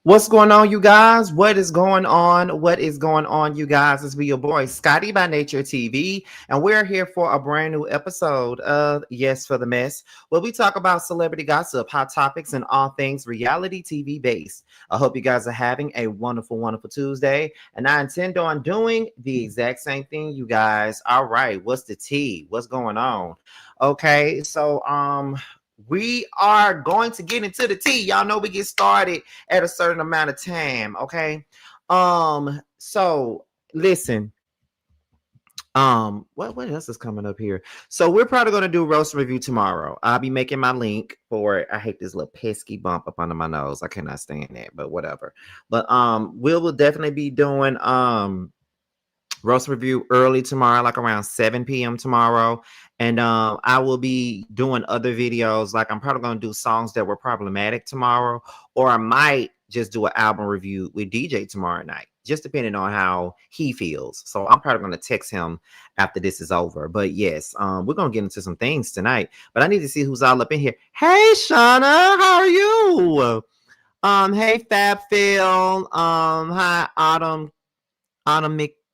What's going on, you guys? What is going on? What is going on, you guys? It's me, your boy, Scotty by Nature TV, and we're here for a brand new episode of Yes for the Mess, where we talk about celebrity gossip, hot topics, and all things reality TV based. I hope you guys are having a wonderful, wonderful Tuesday, and I intend on doing the exact same thing, you guys. All right, what's the tea? What's going on? Okay, we are going to get into the tea. Y'all know we get started at a certain amount of time. Okay. So listen. What else is coming up here? So we're probably gonna do roast review tomorrow. I'll be making my link for it. I hate this little pesky bump up under my nose. I cannot stand that, but whatever. But we will definitely be doing roast review early tomorrow, like around 7 p.m. tomorrow. And I will be doing other videos. Like I'm probably going to do songs that were problematic tomorrow, or I might just do an album review with DJ tomorrow night, just depending on how he feels. So I'm probably going to text him after this is over. But yes, we're going to get into some things tonight. But I need to see who's all up in here. Hey, Shauna, how are you? Hey, Fab Phil. Hi, Autumn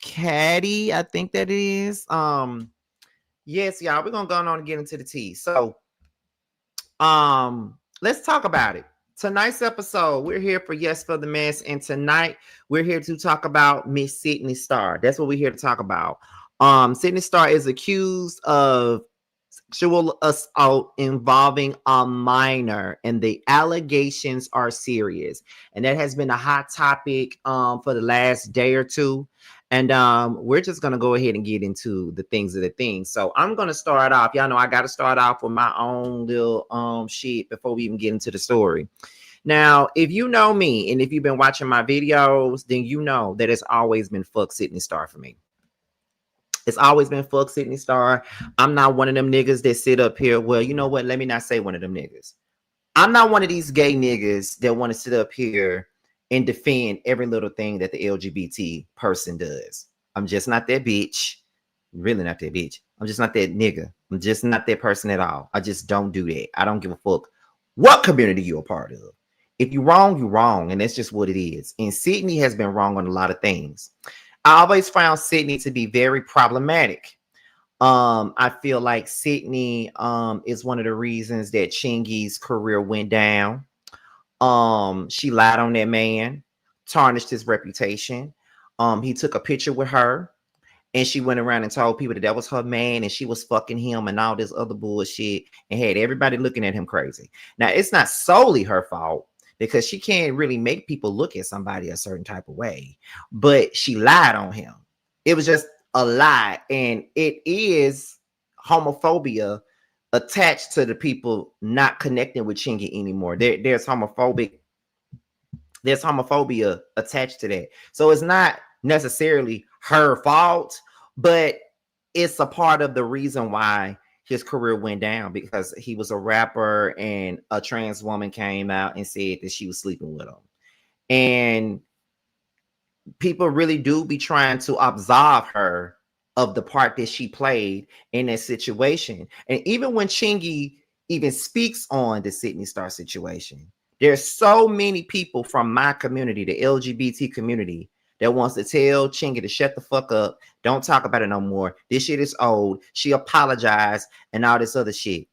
Caddy, I think that is. Yes, y'all, we're gonna go on and get into the tea. So let's talk about it. Tonight's episode, we're here for Yes for the Mess, and tonight we're here to talk about Miss Sidney Starr. That's what we're here to talk about. Sidney Starr is accused of sexual assault involving a minor, and the allegations are serious. And that has been a hot topic for the last day or two. And we're just gonna go ahead and get into the things of the things. So I'm gonna start off. Y'all know I gotta start off with my own little shit before we even get into the story. Now, if you know me and if you've been watching my videos, then you know that it's always been fuck Sidney Starr for me. It's always been fuck Sidney Starr. I'm not one of them niggas that sit up here. Well, you know what? Let me not say one of them niggas. I'm not one of these gay niggas that want to sit up here and defend every little thing that the LGBT person does. I'm just not that bitch. Really not that bitch. I'm just not that nigga. I'm just not that person at all. I just don't do that. I don't give a fuck what community you're a part of. If you're wrong, you're wrong. And that's just what it is. And Sidney has been wrong on a lot of things. I always found Sidney to be very problematic. I feel like Sidney is one of the reasons that Chingy's career went down. She lied on that man, tarnished his reputation. He took a picture with her, and she went around and told people that that was her man and she was fucking him and all this other bullshit, and had everybody looking at him crazy. Now, it's not solely her fault, because she can't really make people look at somebody a certain type of way, but she lied on him. It was just a lie, and it is homophobia attached to the people not connecting with Chingy anymore. There's homophobia attached to that. So it's not necessarily her fault, but it's a part of the reason why his career went down, because he was a rapper and a trans woman came out and said that she was sleeping with him. And people really do be trying to absolve her of the part that she played in that situation. And even when Chingy even speaks on the Sidney Starr situation, there's so many people from my community, the LGBT community, that wants to tell Chingy to shut the fuck up. Don't talk about it no more. This shit is old. She apologized and all this other shit.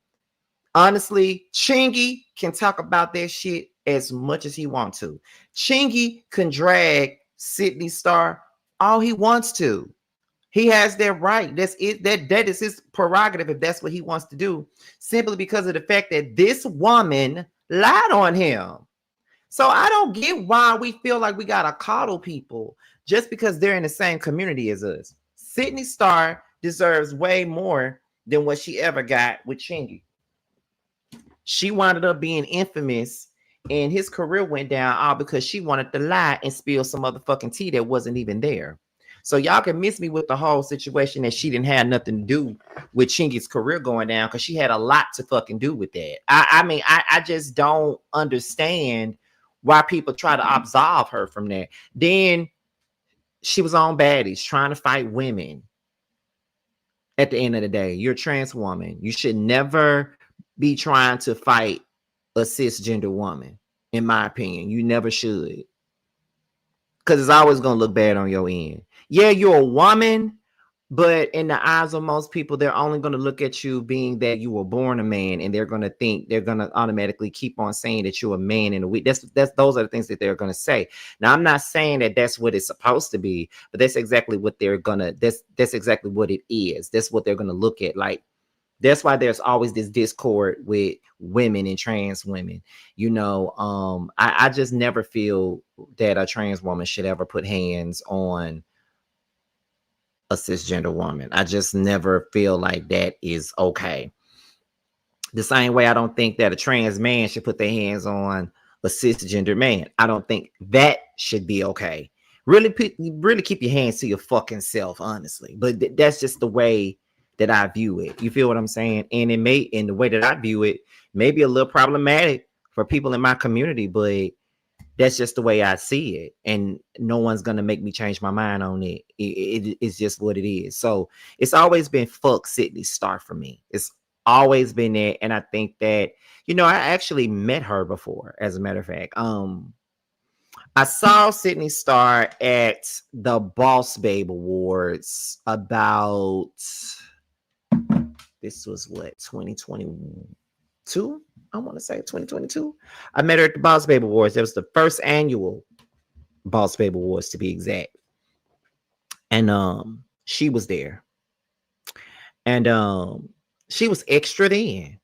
Honestly, Chingy can talk about that shit as much as he wants to. Chingy can drag Sidney Starr all he wants to. He has that right. That's it. That is his prerogative if that's what he wants to do, simply because of the fact that this woman lied on him. So I don't get why we feel like we gotta coddle people just because they're in the same community as us. Sidney Starr deserves way more than what she ever got with Chingy. She wound up being infamous, and his career went down all because she wanted to lie and spill some motherfucking tea that wasn't even there. So y'all can miss me with the whole situation that she didn't have nothing to do with Chingy's career going down, because she had a lot to fucking do with that. I just don't understand why people try to absolve her from that. Then she was on Baddies trying to fight women. At the end of the day, you're a trans woman. You should never be trying to fight a cisgender woman. in my opinion. You never should. Because it's always going to look bad on your end. Yeah, you're a woman, but in the eyes of most people, they're only going to look at you being that you were born a man, and they're going to think, they're going to automatically keep on saying that you're a man in a week. Those are the things that they're going to say. Now, I'm not saying that that's what it's supposed to be, but that's exactly what they're going to, that's exactly what it is. That's what they're going to look at. Like, that's why there's always this discord with women and trans women. You know, I just never feel that a trans woman should ever put hands on a cisgender woman. I just never feel like that is okay. The same way I don't think that a trans man should put their hands on a cisgender man. I don't think that should be okay. Really keep your hands to your fucking self, honestly. But that's just the way that I view it. You feel what I'm saying? And it may, in the way that I view it, may be a little problematic for people in my community, but that's just the way I see it. And no one's going to make me change my mind on it. It's just what it is. So it's always been fuck Sidney Starr for me. It's always been there. And I think that, you know, I actually met her before, as a matter of fact. I saw Sidney Starr at the Boss Babe Awards about, this was what, 2022? I want to say 2022. I met her at the Boss Babe Awards. That was the first annual Boss Babe Awards, to be exact. And she was there. And she was extra then,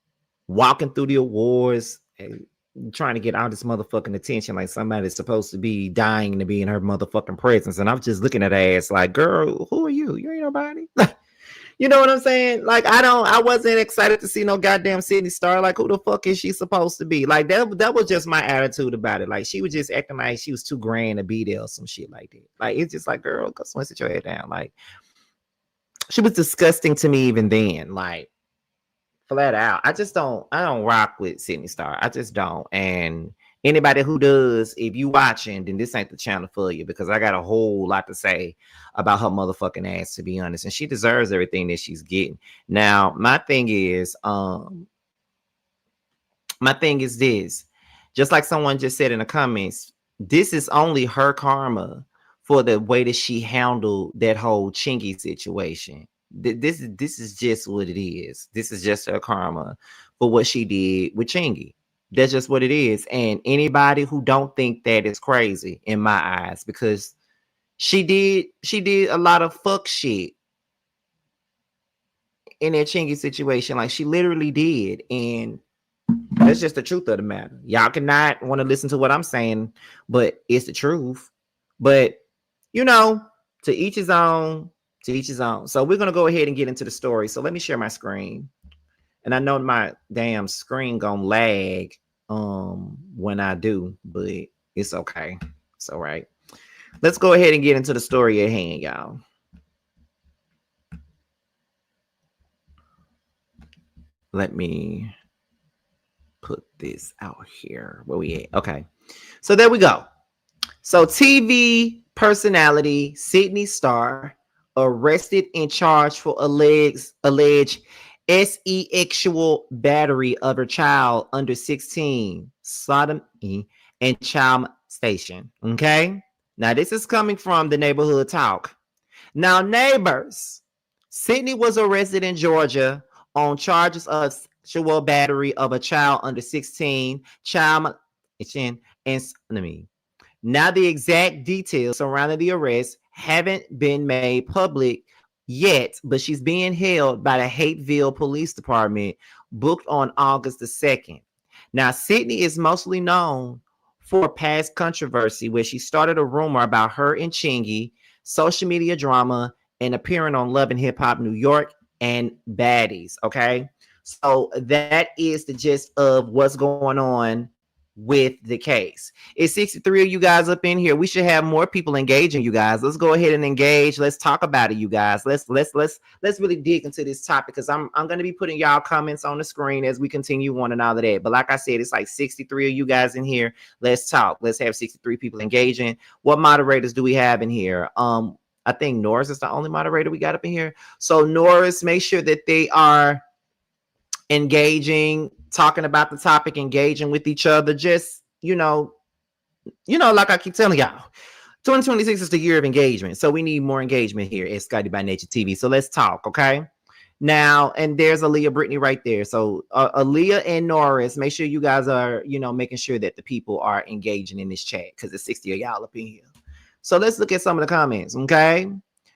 walking through the awards and trying to get all this motherfucking attention, like somebody's supposed to be dying to be in her motherfucking presence. And I'm just looking at her ass like, girl, who are you? You ain't nobody. You know what I'm saying? Like, I wasn't excited to see no goddamn Sidney Starr. Like, who the fuck is she supposed to be? Like, that was just my attitude about it. Like, she was just acting like she was too grand to be there or some shit like that. Like, it's just like, girl, go sit your head down. Like, she was disgusting to me even then. Like, flat out. I don't rock with Sidney Starr. I just don't. And anybody who does, if you watching, then this ain't the channel for you, because I got a whole lot to say about her motherfucking ass, to be honest. And she deserves everything that she's getting. Now, my thing is this. Just like someone just said in the comments, this is only her karma for the way that she handled that whole Chingy situation. This is just what it is. This is just her karma for what she did with Chingy. That's just what it is. And anybody who don't think that is crazy in my eyes, because she did a lot of fuck shit in that Chingy situation. Like, she literally did. And that's just the truth of the matter. Y'all cannot want to listen to what I'm saying, but it's the truth. But, you know, to each his own, to each his own. So we're going to go ahead and get into the story. So let me share my screen. And I know my damn screen gonna lag when I do, but it's okay. It's all right. Let's go ahead and get into the story at hand, y'all. Let me put this out here. Where we at? Okay. So there we go. So TV personality Sidney Starr arrested and charged for alleged sexual battery of her child under 16, sodomy, and child molestation. Okay. Now, this is coming from the Neighborhood Talk. Now, neighbors, Sidney was arrested in Georgia on charges of sexual battery of a child under 16, child molestation, and sodomy. Now, the exact details surrounding the arrest haven't been made public yet, but she's being held by the Hateville Police Department, booked on August the 2nd. Now, Sidney is mostly known for past controversy where she started a rumor about her and Chingy, social media drama, and appearing on Love and Hip Hop New York and Baddies. Okay, so that is the gist of what's going on with the case. It's 63 of you guys up in here. We should have more people engaging, you guys. Let's go ahead and engage. Let's talk about it, you guys. Let's really dig into this topic, because I'm going to be putting y'all comments on the screen as we continue on and all of that. But like I said, it's like 63 of you guys in here. Let's talk. Let's have 63 people engaging. What moderators do we have in here? I think Norris is the only moderator we got up in here. So Norris, make sure that they are engaging, talking about the topic, engaging with each other. Just you know, like I keep telling y'all, 2026 is the year of engagement. So we need more engagement here at Scotty by Nature TV. So let's talk, okay? Now, and there's Aaliyah Brittany right there. So Aaliyah and Norris, make sure you guys are, making sure that the people are engaging in this chat because there's 60 of y'all up in here. So let's look at some of the comments, okay?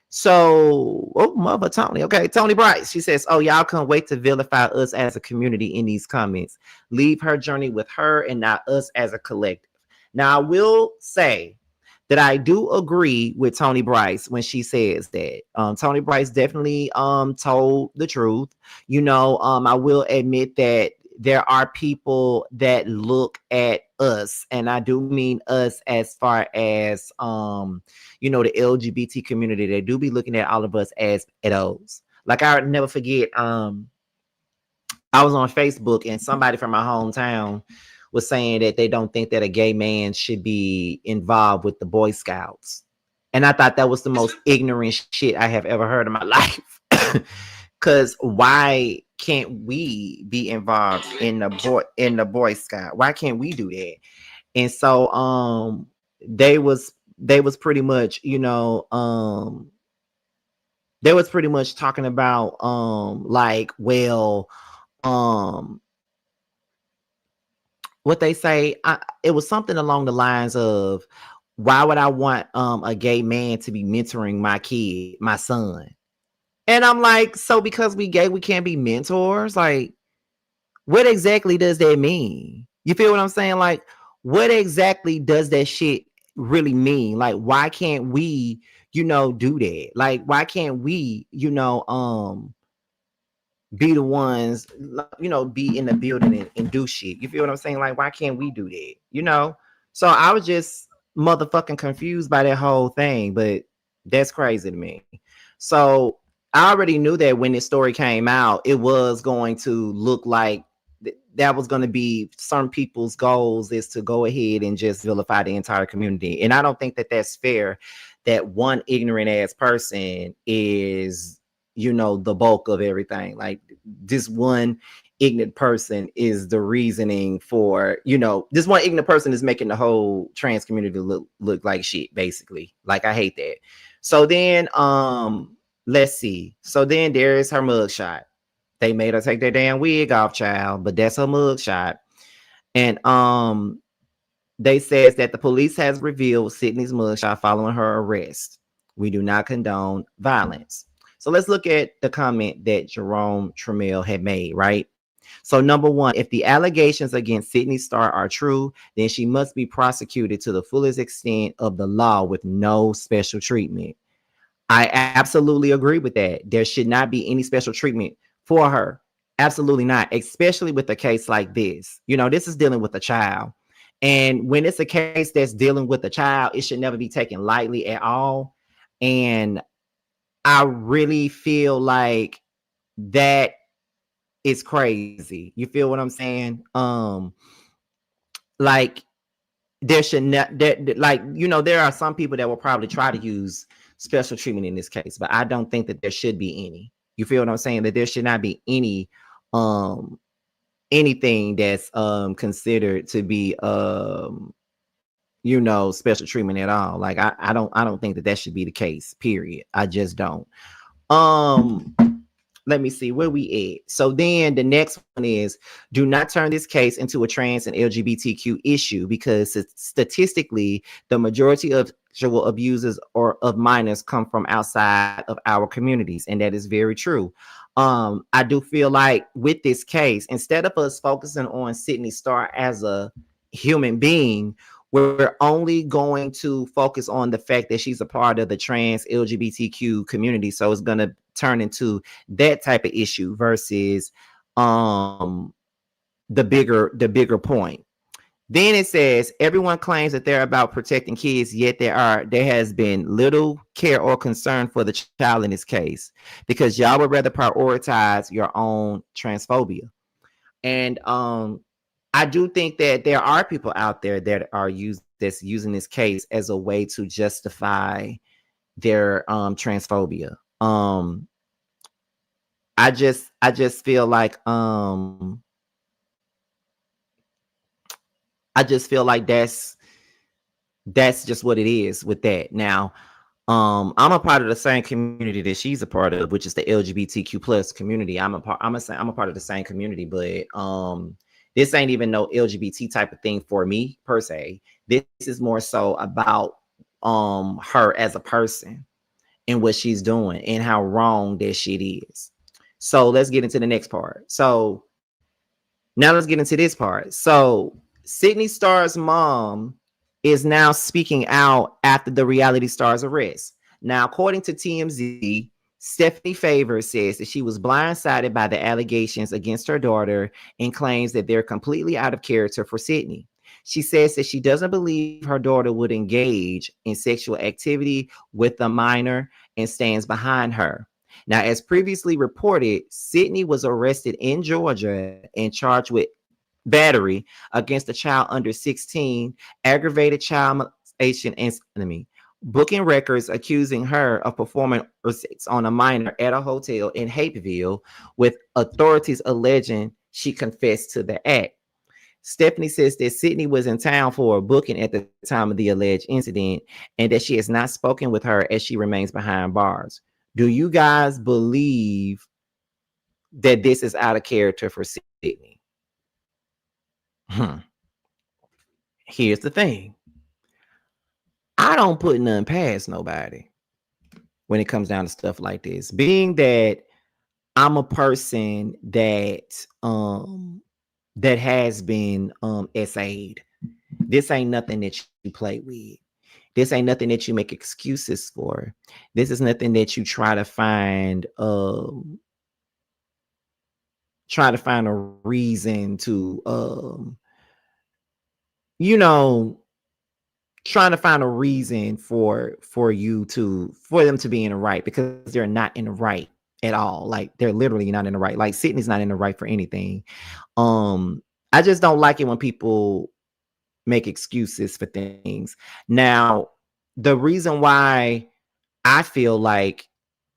So, oh, mother Tony. Okay, Tony Bryce. She says, "Oh, y'all can't wait to vilify us as a community in these comments. Leave her journey with her and not us as a collective." Now, I will say that I do agree with Tony Bryce when she says that. Tony Bryce definitely told the truth. I will admit that there are people that look at us, and I do mean us as far as the LGBT community. They do be looking at all of us as adults. Like I'll never forget, I was on Facebook and somebody from my hometown was saying that they don't think that a gay man should be involved with the Boy Scouts. And I thought that was the most ignorant shit I have ever heard in my life. Cause why can't we be involved in the Boy Scout? Why can't we do that? And so they was pretty much, they was pretty much talking about like, well, what they say, it was something along the lines of, why would I want a gay man to be mentoring my kid, my son? And I'm like, so because we gay, we can't be mentors? Like, what exactly does that mean? You feel what I'm saying? Like, what exactly does that shit really mean? Like, why can't we, do that? Like, why can't we, be the ones, be in the building and do shit? You feel what I'm saying? Like, why can't we do that? So I was just motherfucking confused by that whole thing, but that's crazy to me. So I already knew that when this story came out, it was going to look like that was going to be some people's goals, is to go ahead and just vilify the entire community. And I don't think that that's fair, that one ignorant ass person is, the bulk of everything. Like, this one ignorant person is the reasoning for, this one ignorant person is making the whole trans community look like shit, basically. Like, I hate that. So then, let's see. So then there is her mugshot. They made her take their damn wig off, child, but that's her mugshot. And they says that the police has revealed Sidney's mugshot following her arrest. We do not condone violence. So let's look at the comment that Jerome Trammell had made, right? So number one, if the allegations against Sidney Starr are true, then she must be prosecuted to the fullest extent of the law with no special treatment. I absolutely agree with that. There should not be any special treatment for her. Absolutely not, especially with a case like this. This is dealing with a child. And when it's a case that's dealing with a child, it should never be taken lightly at all. And I really feel like that is crazy. You feel what I'm saying? Like, there should not, there are some people that will probably try to use special treatment in this case, but I don't think that there should be any. You feel what I'm saying? That there should not be any anything that's considered to be special treatment at all. Like, I don't think that should be the case, period. I just don't. Let me see where we at. So then the next one is, do not turn this case into a trans and LGBTQ issue, because statistically, the majority of sexual abusers or of minors come from outside of our communities. And that is very true. I do feel like with this case, instead of us focusing on Sidney Starr as a human being, we're only going to focus on the fact that she's a part of the trans LGBTQ community. So it's going to turn into that type of issue versus the bigger point. Then it says, everyone claims that they're about protecting kids, yet there has been little care or concern for the child in this case, because y'all would rather prioritize your own transphobia. And I do think that there are people out there that are using this case as a way to justify their transphobia. I just feel like I I just feel like that's just what it is with that. Now, I'm a part of the same community that she's a part of, which is the LGBTQ plus community. I'm a part of the same community, but this ain't even no LGBT type of thing for me per se. This is more so about her as a person and what she's doing and how wrong that shit is. So let's get into the next part. So now let's get into this part. So Sidney Starr's mom is now speaking out after the reality star's arrest. Now, according to TMZ, Stephanie Favors says that she was blindsided by the allegations against her daughter and claims that they're completely out of character for Sidney. She says that she doesn't believe her daughter would engage in sexual activity with a minor and stands behind her. Now, as previously reported, Sidney was arrested in Georgia and charged with battery against a child under 16, aggravated child molestation, and sodomy, booking records accusing her of performing sex on a minor at a hotel in Hapeville, with authorities alleging she confessed to the act. Stephanie says that Sidney was in town for a booking at the time of the alleged incident and that she has not spoken with her as she remains behind bars. Do you guys believe that this is out of character for Sidney? Here's the thing. I don't put nothing past nobody when it comes down to stuff like this. Being that I'm a person that that has been essayed. This ain't nothing that you play with. This ain't nothing that you make excuses for. This is nothing that you try to find a reason to trying to find a reason for them to be in the right, because they're not in the right at all. Like, they're literally not in the right. Like, Sydney's not in the right for anything. I just don't like it when people make excuses for things. Now, the reason why I feel like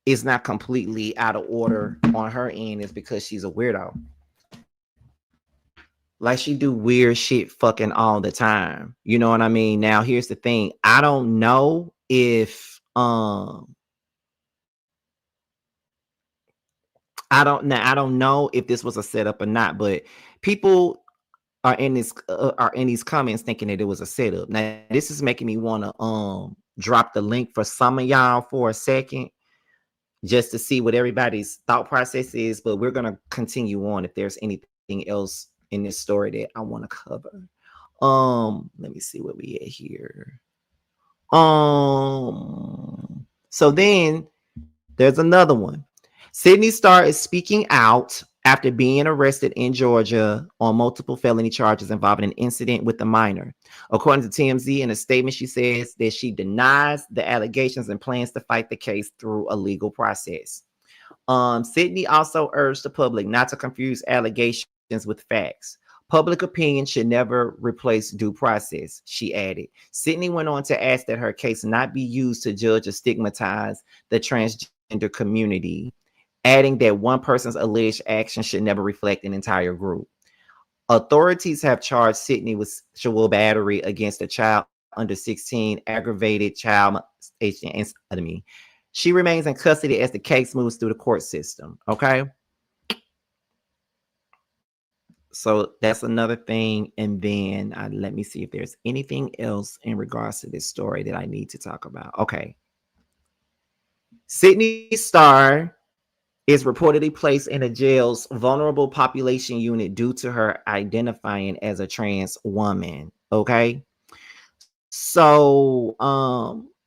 it's not completely out of order on her end is because she's a weirdo. Like, she do weird shit fucking all the time. You know what I mean? Now, here's the thing. I don't know if I don't know if this was a setup or not, but people are in these comments thinking that it was a setup. Now, this is making me want to drop the link for some of y'all for a second, just to see what everybody's thought process is. But we're gonna continue on if there's anything else in this story that I want to cover. Let me see what we at here. So then there's another one. Sidney Starr is speaking out after being arrested in Georgia on multiple felony charges involving an incident with a minor. According to TMZ, in a statement, she says that she denies the allegations and plans to fight the case through a legal process. Sidney also urged the public not to confuse allegations with facts. Public opinion should never replace due process, she added. Sidney went on to ask that her case not be used to judge or stigmatize the transgender community, adding that one person's alleged action should never reflect an entire group. Authorities have charged Sidney with sexual battery against a child under 16, aggravated child molestation, and sodomy. She remains in custody as the case moves through the court system. Okay. So that's another thing. And then let me see if there's anything else in regards to this story that I need to talk about. Okay. Sidney Starr is reportedly placed in a jail's vulnerable population unit due to her identifying as a trans woman. Okay. So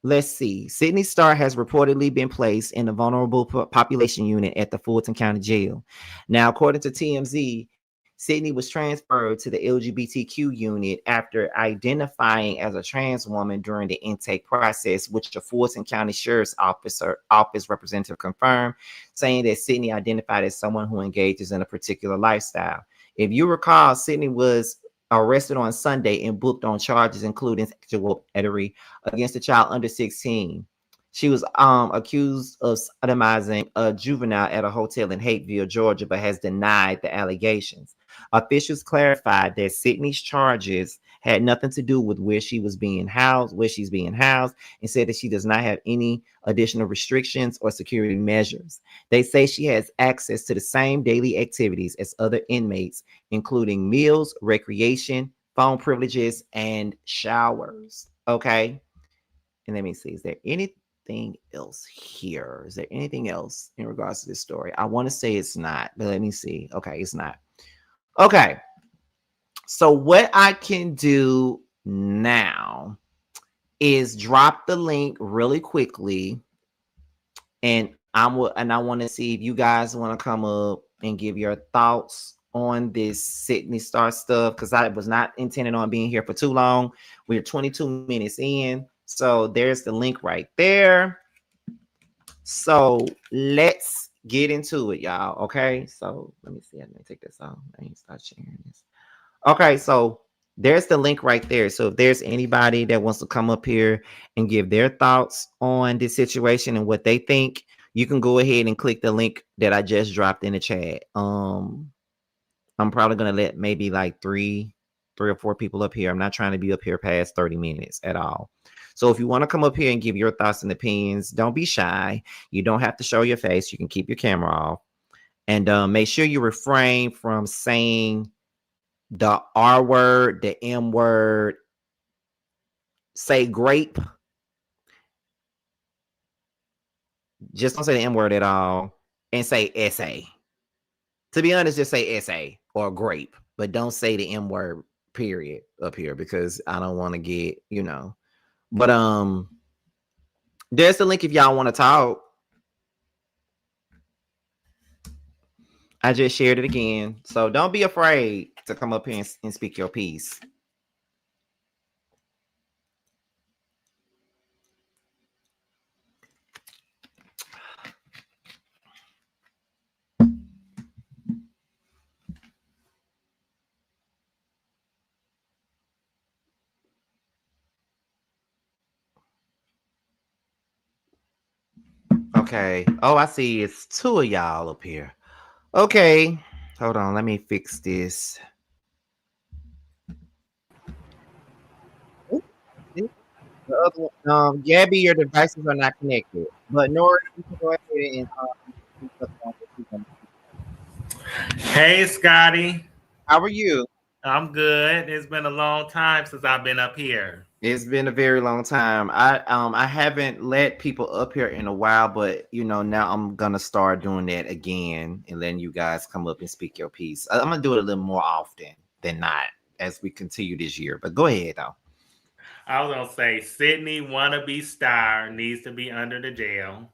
let's see. Sidney Starr has reportedly been placed in a vulnerable population unit at the Fulton County Jail. Now, according to TMZ, Sidney was transferred to the LGBTQ unit after identifying as a trans woman during the intake process, which the Fulton County Sheriff's Office representative confirmed, saying that Sidney identified as someone who engages in a particular lifestyle. If you recall, Sidney was arrested on Sunday and booked on charges including sexual battery against a child under 16. She was accused of sodomizing a juvenile at a hotel in Hapeville, Georgia, but has denied the allegations. Officials clarified that Sidney's charges had nothing to do with where she was being housed, where she's being housed, and said that she does not have any additional restrictions or security measures. They say she has access to the same daily activities as other inmates, including meals, recreation, phone privileges, and showers. Okay. And let me see, is there anything else here? Is there anything else in regards to this story? I want to say it's not, but let me see. Okay, it's not. Okay. So what I can do now is drop the link really quickly, and I want to see if you guys want to come up and give your thoughts on this Sidney Starr stuff, because I was not intending on being here for too long. We're 22 minutes in, so there's the link right there. So let's get into it, y'all. Okay, so let me see. Let me take this off. I need to start sharing this. Okay, so there's the link right there. So if there's anybody that wants to come up here and give their thoughts on this situation and what they think, you can go ahead and click the link that I just dropped in the chat. I'm probably gonna let maybe like three or four people up here. I'm not trying to be up here past 30 minutes at all. So if you want to come up here and give your thoughts and opinions, don't be shy. You don't have to show your face. You can keep your camera off. And make sure you refrain from saying the R word, the M word. Say grape. Just don't say the M word at all. And say essay. To be honest, just say essay or grape. But don't say the M word, period, up here, because I don't want to get, But there's the link if y'all want to talk. I just shared it again. So don't be afraid to come up here and speak your piece. Okay. Oh, I see. It's two of y'all up here. Okay. Hold on. Let me fix this. The other one, Gabby, your devices are not connected. But Nora, you can go ahead and Hey, Scotty. how are you? I'm good. It's been a long time since I've been up here. It's been a very long time. I haven't let people up here in a while, but now I'm gonna start doing that again and letting you guys come up and speak your piece. I'm gonna do it a little more often than not as we continue this year. But go ahead though. I was gonna say Sidney wannabe Starr needs to be under the jail.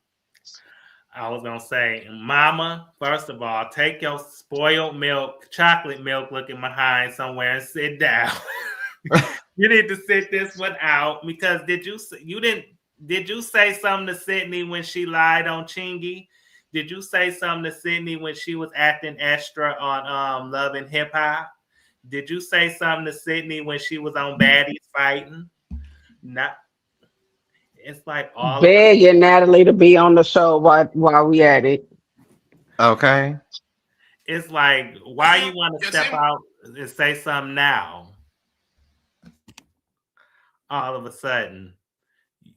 I was gonna say, Mama, first of all, take your spoiled milk, chocolate milk looking behind somewhere and sit down. You need to sit this one out, because did you say something to Sidney when she lied on Chingy? Did you say something to Sidney when she was acting extra on Love and Hip Hop? Did you say something to Sidney when she was on Baddies Fighting? Not. It's like all of us. Begging Natalie to be on the show while we at it. Okay. It's like, why you want to step out and say something now? All of a sudden,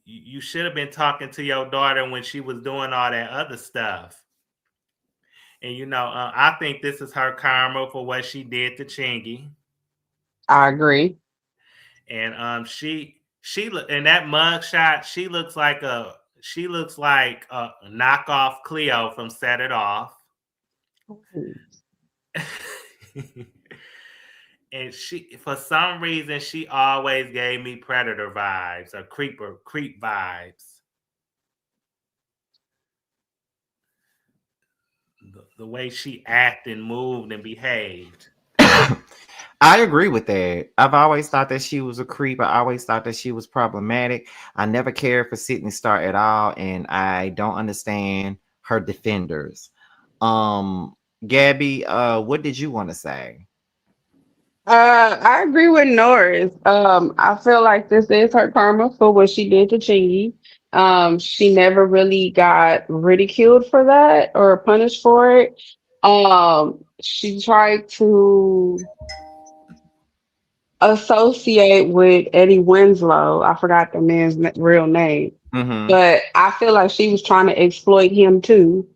you should have been talking to your daughter when she was doing all that other stuff. And I think this is her karma for what she did to Chingy. I agree. And she in that mugshot, she looks like a knockoff Cleo from Set It Off. And she, for some reason, she always gave me predator vibes or creep vibes. The way she acted, moved, and behaved. I agree with that. I've always thought that she was a creep. I always thought that she was problematic. I never cared for Sidney Starr at all, and I don't understand her defenders. Gabby, what did you want to say? I agree with Norris. I feel like this is her karma for what she did to Chingy. She never really got ridiculed for that or punished for it. She tried to associate with Eddie Winslow. I forgot the man's real name, Mm-hmm. but I feel like she was trying to exploit him too.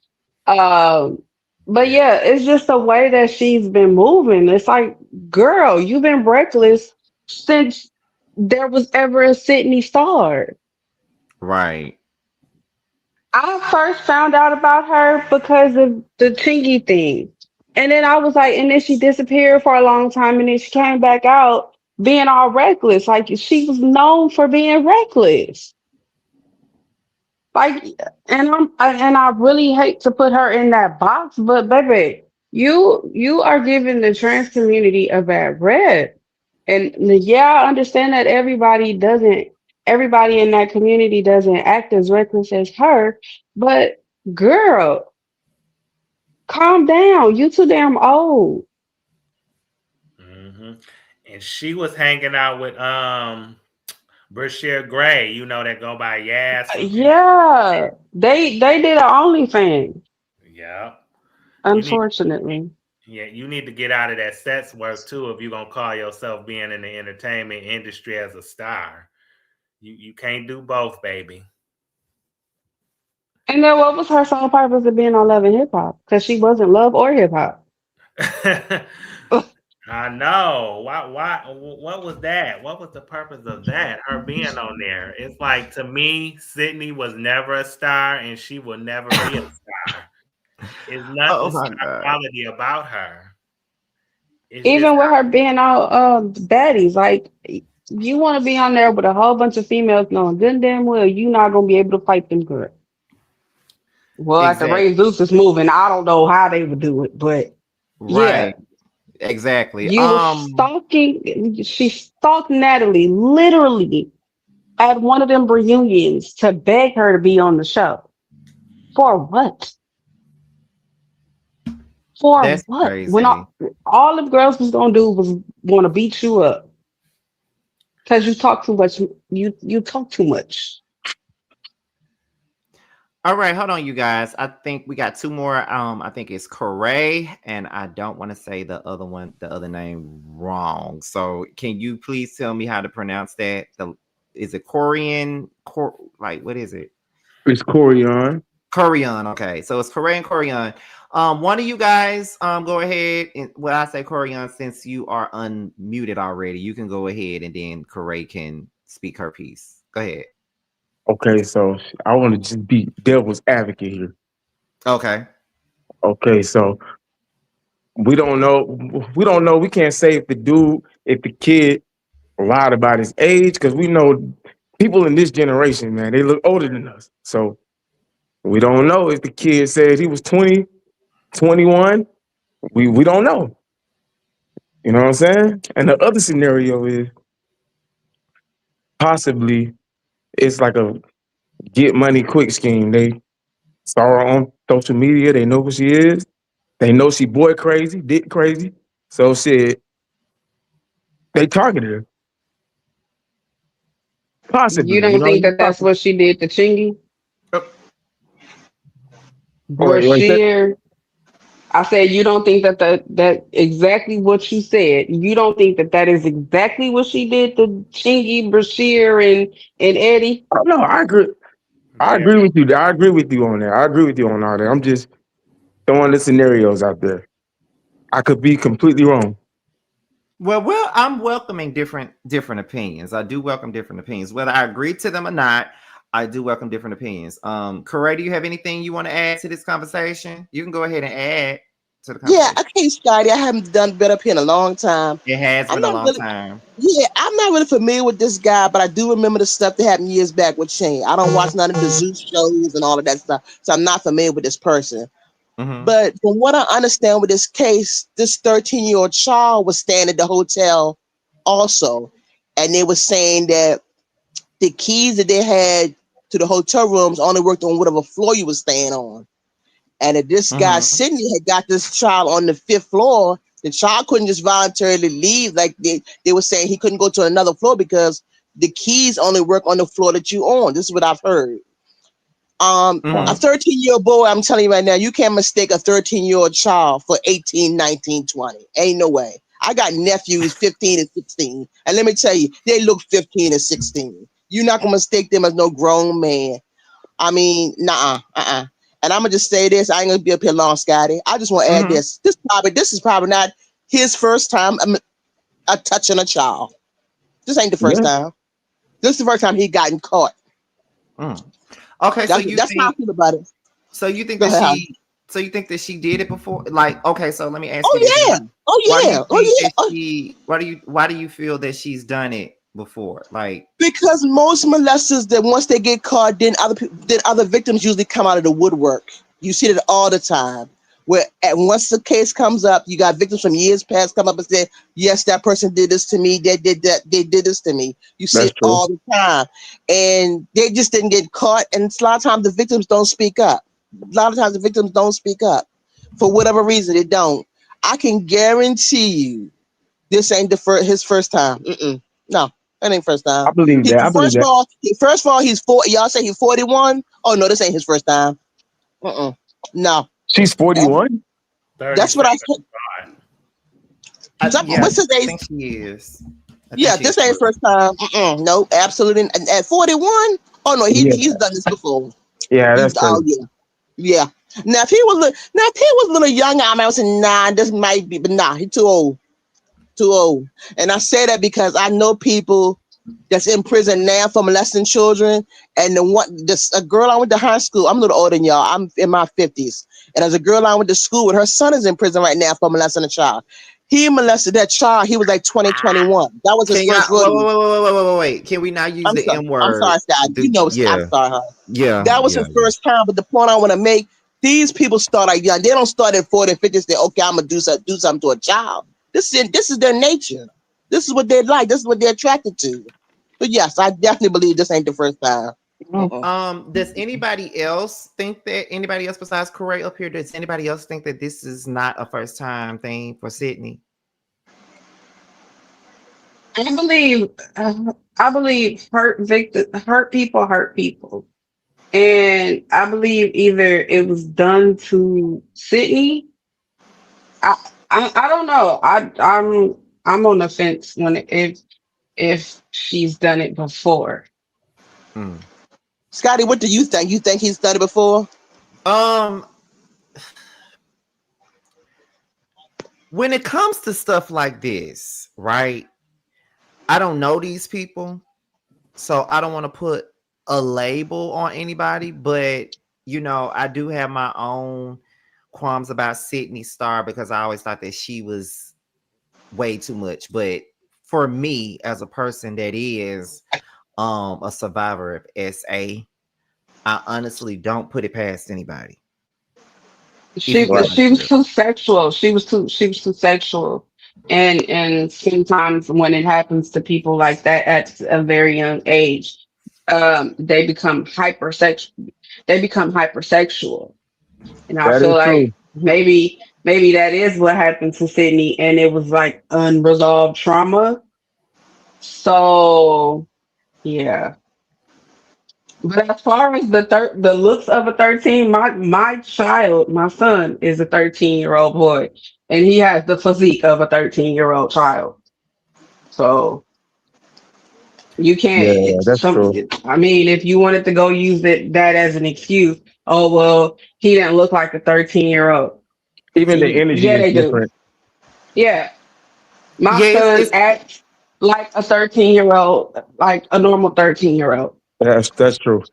Um, but yeah, it's just the way that she's been moving. It's like, girl, you've been reckless since there was ever a Sidney Starr. Right. I first found out about her because of the Chingy thing. And then I was like, and then she disappeared for a long time and then she came back out being all reckless. Like she was known for being reckless. Like, and I really hate to put her in that box, but baby, you are giving the trans community a bad rep. And yeah, I understand that everybody in that community doesn't act as reckless as her, but girl, calm down. You too damn old. Hmm. And she was hanging out with Brashear Gray, you know, that go by Yas from Yeah, they did an OnlyFans, yeah. You need unfortunately. yeah, you need to get out of that sex work too if you're gonna call yourself being in the entertainment industry as a star. You can't do both, baby. And then what was her sole purpose of being on Love and Hip Hop? Because she wasn't Love or Hip Hop. I know. Why what was that? What was the purpose of that? Her being on there. It's like to me, Sydney was never a star and she will never be a star. It's Oh nothing my star God. quality about her. It's just Even with her being all baddies, like you want to be on there with a whole bunch of females knowing good and damn well you not gonna be able to fight them girls. Well, at the Exactly. Ray Zeus is moving, I don't know how they would do it, but yeah, Right. Exactly. you were stalking. She stalked Natalie literally at one of them reunions to beg her to be on the show. For what? For That's what? When crazy. all the girls was gonna do was want to beat you up because you talk too much. You talk too much. All right, hold on, you guys. I think we got two more. I think it's Corey, and I don't want to say the other name wrong. So, can you please tell me how to pronounce that? Is it Korean? Like what is it? It's Corian. Korean. Okay, so it's Korean. Korean. One of you guys, go ahead and well, I say Korean since you are unmuted already. You can go ahead, and then Corey can speak her piece. Go ahead. Okay, so I want to just be devil's advocate here. Okay. Okay, so we don't know. We don't know. We can't say if the kid lied about his age, because we know people in this generation, man, they look older than us. So we don't know if the kid said he was 20, 21. We don't know. You know what I'm saying? And the other scenario is possibly it's like a get money quick scheme. They saw her on social media. They know who she is. They know she boy crazy, dick crazy. So shit, they targeted her. You Possibly, you don't know. think that that's what she did to Chingy? Oh, Wait, Brashear. I said you don't think that exactly what you said. You don't think that that is exactly what she did to Chingy, Brashear, and Eddie. oh, no, I agree. I yeah. agree with you. I agree with you on that. I agree with you on all that. I'm just throwing the scenarios out there. I could be completely wrong. well, I'm welcoming different opinions. I do welcome different opinions, whether I agree to them or not. I do welcome different opinions. Corey, do you have anything you want to add to this conversation? You can go ahead and add to the Yeah, conversation. okay, Scotty. I haven't done been up here in a long time. It has I'm been a not long really, time. yeah, I'm not really familiar with this guy, but I do remember the stuff that happened years back with Shane. I don't watch none of the Zeus shows and all of that stuff, so I'm not familiar with this person. Hmm. But from what I understand with this case, this 13-year-old child was staying at the hotel also, and they were saying that the keys that they had to the hotel rooms only worked on whatever floor you were staying on. And if this guy Hmm. Sidney had got this child on the 5th floor, the child couldn't just voluntarily leave. Like they were saying he couldn't go to another floor because the keys only work on the floor that you on. This is what I've heard. A Hmm. 13-year-old boy, I'm telling you right now, you can't mistake a 13-year-old child for 18, 19, 20. Ain't no way. I got nephews 15 and 16. And let me tell you, they look 15 and 16. You're not going to mistake them as no grown man. I mean, nah, And I'm going to just say this. I ain't going to be up here long, Scotty. I just want to add this. This is probably not his first time touching a child. This ain't the first time. This is the first time he gotten caught. Okay, that's how I feel about it. So you think Go that ahead. So you think that she did it before? Like, okay, so let me ask you this. Why do you feel that she's done it before? Like, because most molesters, that once they get caught, then other victims usually come out of the woodwork. You see that all the time. Once the case comes up, you got victims from years past come up and say, yes, that person did this to me. They did this to me. You see it all the time. And they just didn't get caught. And a lot of times the victims don't speak up. For whatever reason, they don't. I can guarantee you this ain't his first time. No, that ain't first time. I believe that. First of all, he's 40. Y'all say he's 41? Oh, no, this ain't his first time. No. She's 41? That's what I said. What's his age? I think she is. This ain't first time. No, absolutely. And at 41? Oh, no, he's done this before. Yeah, that's crazy. Yeah. Now, if he was a little younger, I might say, nah, this might be, but nah, he's too old. And I say that because I know people that's in prison now for molesting children. And a girl I went to high school, I'm a little older than y'all. I'm in my 50s. And there's a girl I went to school with, her son is in prison right now for molesting a child. He molested that child. He was like 20, 21. That was his first rodeo. Wait. Can we not use the M word? I'm sorry, Scott. I'm sorry. Yeah. That was his first time. But the point I want to make, these people start out young. They don't start at 40 and 50 and say, okay, I'm going to do something to a child. This is their nature. This is what they like. This is what they're attracted to. But yes, I definitely believe this ain't the first time. Does anybody else think that besides Corey up here, does anybody else think that this is not a first time thing for Sidney? I believe hurt people. And I believe either it was done to Sidney. I don't know. I'm on the fence if she's done it before. Scotty, what do you think? You think he's done it before? When it comes to stuff like this, right? I don't know these people, so I don't want to put a label on anybody, but I do have my own qualms about Sidney Starr because I always thought that she was way too much. But for me, as a person that is a survivor of SA, I honestly don't put it past anybody. She was too sexual. She was too sexual. And sometimes when it happens to people like that at a very young age, they become hypersexual. And I feel like maybe that is what happened to Sidney, and it was like unresolved trauma. So yeah. But as far as the looks of a 13, my son is a 13-year-old boy, and he has the physique of a 13-year-old child. So you can't. Yeah, that's true. I mean, if you wanted to go use that as an excuse, oh well, he didn't look like a 13-year-old. Even the energy is different. Yeah, my son acts like a 13-year-old, like a normal 13-year-old. That's true.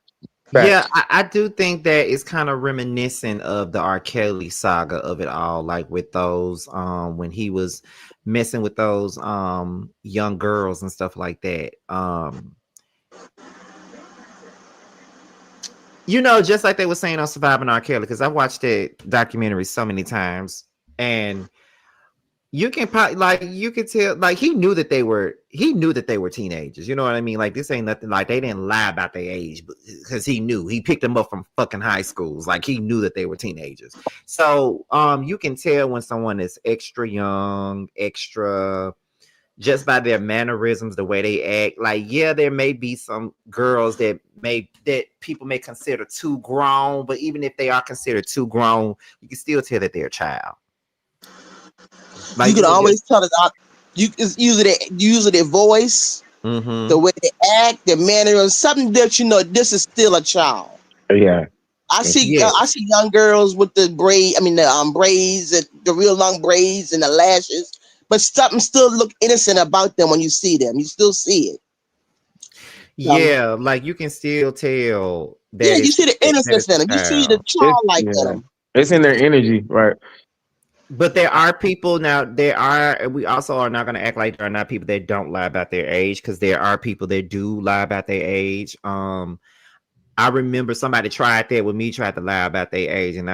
Facts. Yeah, I do think that it's kind of reminiscent of the R. Kelly saga of it all, like with those when he was messing with those young girls and stuff like that. Just like they were saying on Surviving R. Kelly, because I watched that documentary so many times, and you can probably you could tell he knew that they were teenagers. You know what I mean? Like, this ain't nothing, like they didn't lie about their age, because he picked them up from fucking high schools. Like, he knew that they were teenagers. So you can tell when someone is extra young, just by their mannerisms, the way they act. Like, yeah, there may be some girls that people may consider too grown, but even if they are considered too grown, you can still tell that they're a child. Like You you can can always just. tell it. You it's usually their voice, the Mm-hmm. way they act, their manner, something that you know this is still a child. Yeah. I Yes. see young girls with the braid. I mean the braids, the real long braids and the lashes, but something still look innocent about them when you see them. You still see it. So, Yeah, like you can still tell yeah, that you it's see the that innocence it's a in them. You see the child. It's childlike in yeah. them. It's in their energy, right? But there are people now. There are. We also are not going to act like there are not people that don't lie about their age, because there are people that do lie about their age. I remember somebody tried that with me, tried to lie about their age, and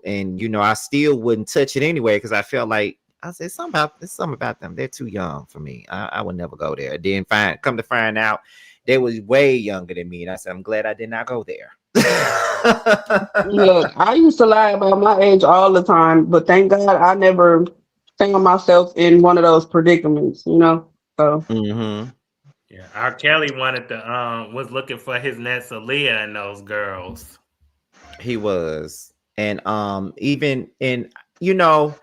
and you know, I still wouldn't touch it anyway because I felt like I said it's something about them. They're too young for me. I would never go there. Then come to find out they was way younger than me, and I said I'm glad I did not go there. Look, I used to lie about my age all the time, but thank God I never found myself in one of those predicaments, you know? So, Hmm. Yeah, R. Kelly wanted to was looking for his next Aaliyah and those girls. He was, and even in you know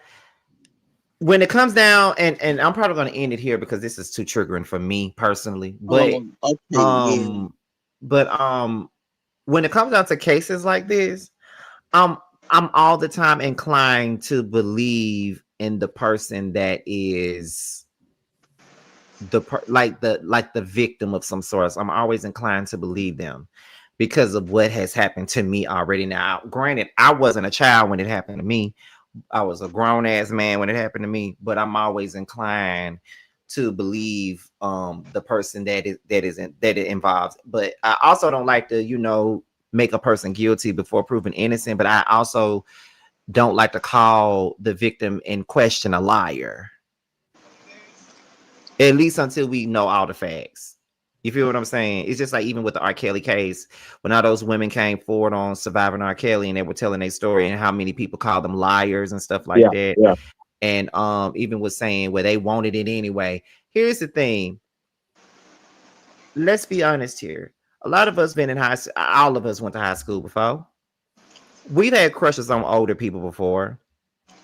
when it comes down, and I'm probably going to end it here because this is too triggering for me personally, Oh, okay, yeah. um but when it comes down to cases like this, i'm I'm all the time inclined to believe in the person that is like the victim of some sort. I'm always inclined to believe them because of what has happened to me already. Now granted, I wasn't a child when it happened to me. I was a grown ass man when it happened to me, but I'm always inclined to believe the person that it involves. But I also don't like to, make a person guilty before proven innocent, but I also don't like to call the victim in question a liar. At least until we know all the facts. You feel what I'm saying? It's just like even with the R. Kelly case, when all those women came forward on surviving R. Kelly and they were telling their story and how many people called them liars and stuff like Yeah, that. yeah. And even was saying, well, they wanted it anyway. Here's the thing. Let's be honest here. A lot of us been in all of us went to high school before. We've had crushes on older people before.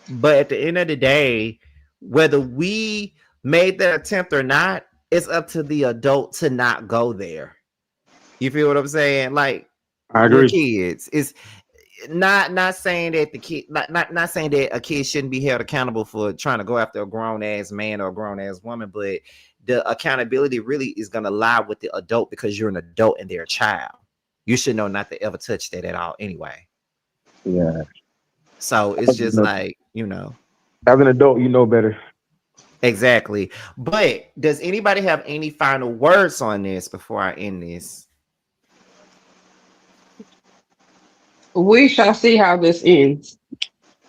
But at the end of the day, whether we made that attempt or not, it's up to the adult to not go there. You feel what I'm saying? Like I with agree. kids, it's not saying that the kid not saying that a kid shouldn't be held accountable for trying to go after a grown ass man or a grown ass woman, but the accountability really is gonna lie with the adult because you're an adult and they're a child. You should know not to ever touch that at all anyway. Yeah. So it's just like. As an adult, you know better. Exactly. But does anybody have any final words on this before I end this? we shall see how this ends.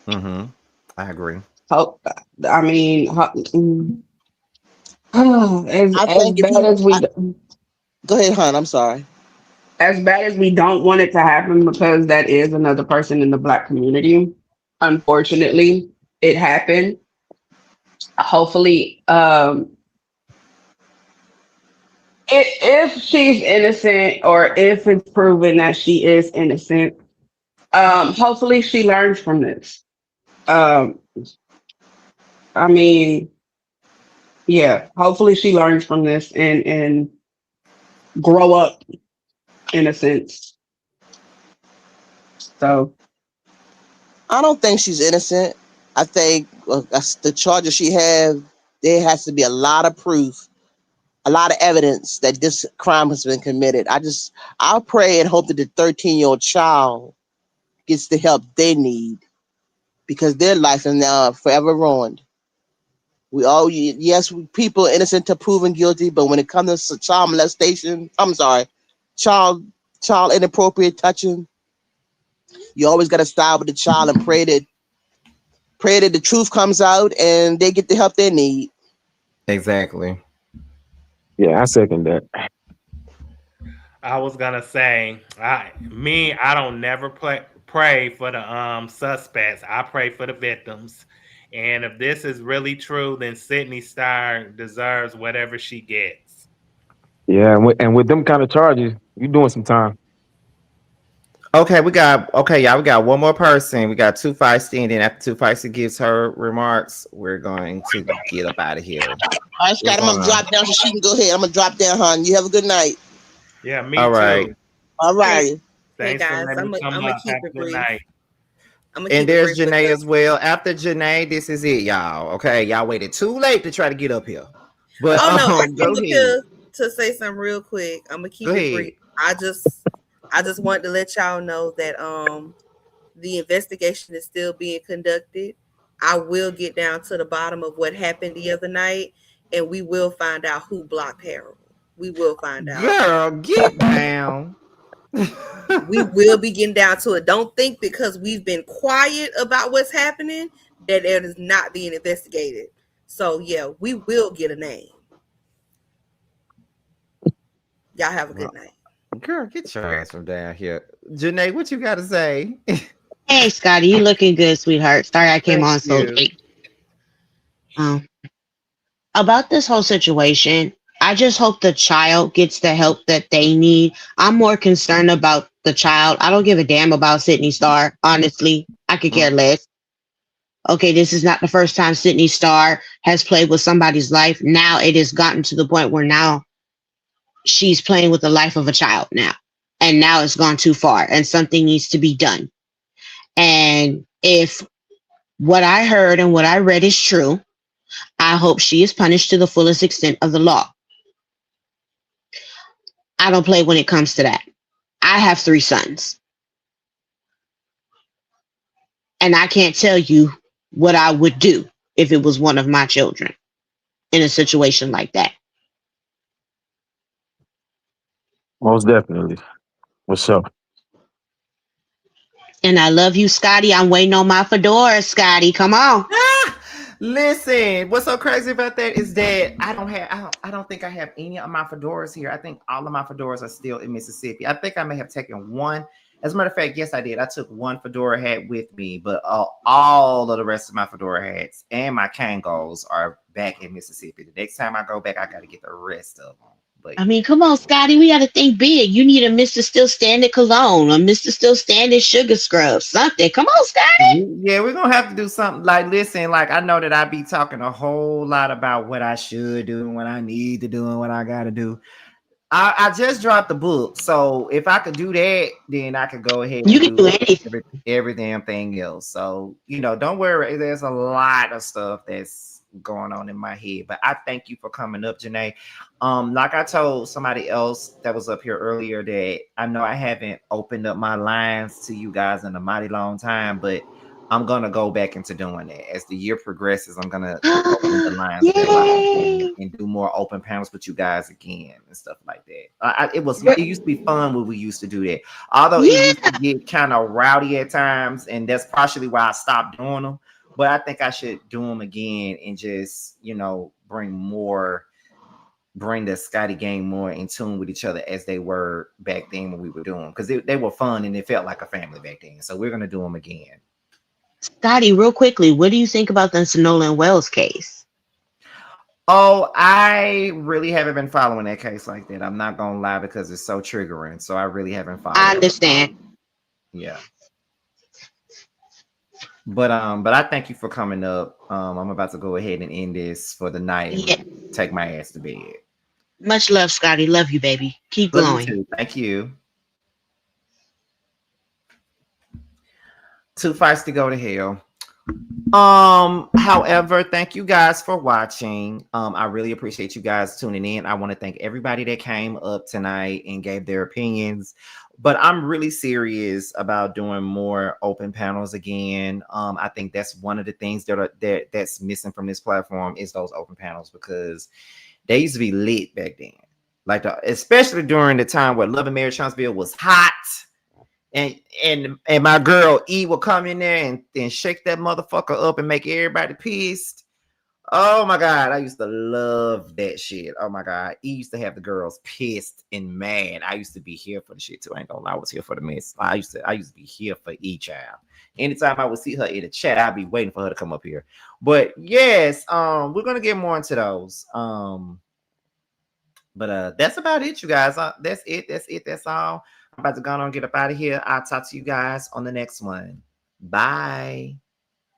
Mm-hmm. I agree. Hope, I mean, I as think if bad he, as we go ahead, hon. I'm sorry. as bad as we don't want it to happen because that is another person in the Black community. Unfortunately, it happened. Hopefully, if she's innocent or if it's proven that she is innocent, hopefully she learns from this. Um, I mean, yeah, hopefully she learns from this and grow up in a sense. So, I don't think she's innocent. I think that's the charges she have. There has to be a lot of proof, a lot of evidence that this crime has been committed. I pray and hope that the 13-year-old child gets the help they need because their life is now forever ruined. Yes, people are innocent to proven guilty, but when it comes to child molestation, I'm sorry, child child inappropriate touching, you always got to start with the child and pray that the truth comes out and they get the help they need. Exactly. Yeah, I second that. I was gonna say, I don't never pray for the suspects. I pray for the victims. And if this is really true, then Sidney Starr deserves whatever she gets. Yeah, and with them kind of charges, you doing some time. Okay, y'all. We got one more person. We got Two Feisty, and then after Two Feisty gives her remarks, we're going to get up out of here. All right, Scott, I'm gonna drop down so she can go ahead. I'm gonna drop down, hon. You have a good night. Yeah, me All too. right. All right. Thanks Hey for guys, letting me come I'm gonna up. keep Have a it good brief. night. I'm gonna And keep it there's brief. Janae as well. After Janae, this is it, y'all. Okay, y'all waited too late to try to get up here. But Oh no, I go came up ahead. here to say something real quick. I'm gonna keep Go it ahead. brief. I just wanted to let y'all know that the investigation is still being conducted. I will get down to the bottom of what happened the other night, and we will find out who blocked Harold. We will find out. Girl, get down. We will be getting down to it. Don't think because we've been quiet about what's happening that it is not being investigated. So yeah, we will get a name. Y'all have a good night. Girl, get your ass from down here. Janae, what you got to say? Hey, Scotty, you looking good, sweetheart. Sorry I came Thank on so you. late. About this whole situation, I just hope the child gets the help that they need. I'm more concerned about the child. I don't give a damn about Sidney Starr, honestly. I could care less. Okay, this is not the first time Sidney Starr has played with somebody's life. Now it has gotten to the point where now she's playing with the life of a child now. And now it's gone too far and something needs to be done. And if what I heard and what I read is true, I hope she is punished to the fullest extent of the law. I don't play when it comes to that. I have 3 sons. And I can't tell you what I would do if it was one of my children in a situation like that. Most definitely. What's up? And I love you, Scotty. I'm waiting on my fedora, Scotty. Come on. Listen, what's so crazy about that is that I don't think I have any of my fedoras here. I think all of my fedoras are still in Mississippi. I think I may have taken one. As a matter of fact, yes, I did. I took one fedora hat with me, but all of the rest of my fedora hats and my Kangos are back in Mississippi. The next time I go back, I got to get the rest of them. But I mean, come on, Scotty. We got to think big. You need a Mr. Still Standing cologne, a Mr. Still Standing sugar scrub, something. Come on, Scotty. yeah, we're gonna have to do something. Like, listen, like I know that I be talking a whole lot about what I should do and what I need to do and what I gotta do. I just dropped the book, so if I could do that, then I could go ahead You and can do anything. every damn thing else. So don't worry. There's a lot of stuff that's going on in my head, but I thank you for coming up, Janae. Like I told somebody else that was up here earlier that I know I haven't opened up my lines to you guys in a mighty long time, but I'm gonna go back into doing that as the year progresses. I'm gonna open the lines and do more open panels with you guys again and stuff like that. It used to be fun when we used to do that, although it used to get kind of rowdy at times, and that's partially why I stopped doing them. But I think I should do them again and just bring the Scotty gang more in tune with each other as they were back then when we were doing them, because they were fun and it felt like a family back then. So we're gonna do them again. Scotty, real quickly, what do you think about the Sonola and Wells case? Oh, I really haven't been following that case like that. I'm not gonna lie, because it's so triggering. So I really haven't followed. I understand. Yeah. But I thank you for coming up. I'm about to go ahead and end this for the night and take my ass to bed. Much love, Scotty. Love you, baby. Keep glowing. You too. Thank you. Too feisty to go to hell. However, thank you guys for watching. I really appreciate you guys tuning in. I want to thank everybody that came up tonight and gave their opinions. But I'm really serious about doing more open panels again. I think that's one of the things that's missing from this platform is those open panels, because they used to be lit back then. Like especially during the time where Love and Marriage Huntsville was hot. And my girl E will come in there and shake that motherfucker up and make everybody pissed. Oh my God, I used to love that shit. Oh my God, E used to have the girls pissed and mad. I used to be here for the shit too. I ain't gonna lie, I was here for the mess. I used to be here for E child. Anytime I would see her in the chat, I'd be waiting for her to come up here. But yes, we're gonna get more into those. But that's about it, you guys. That's it. That's all. about to go on and get up out of here. I'll talk to you guys on the next one. Bye.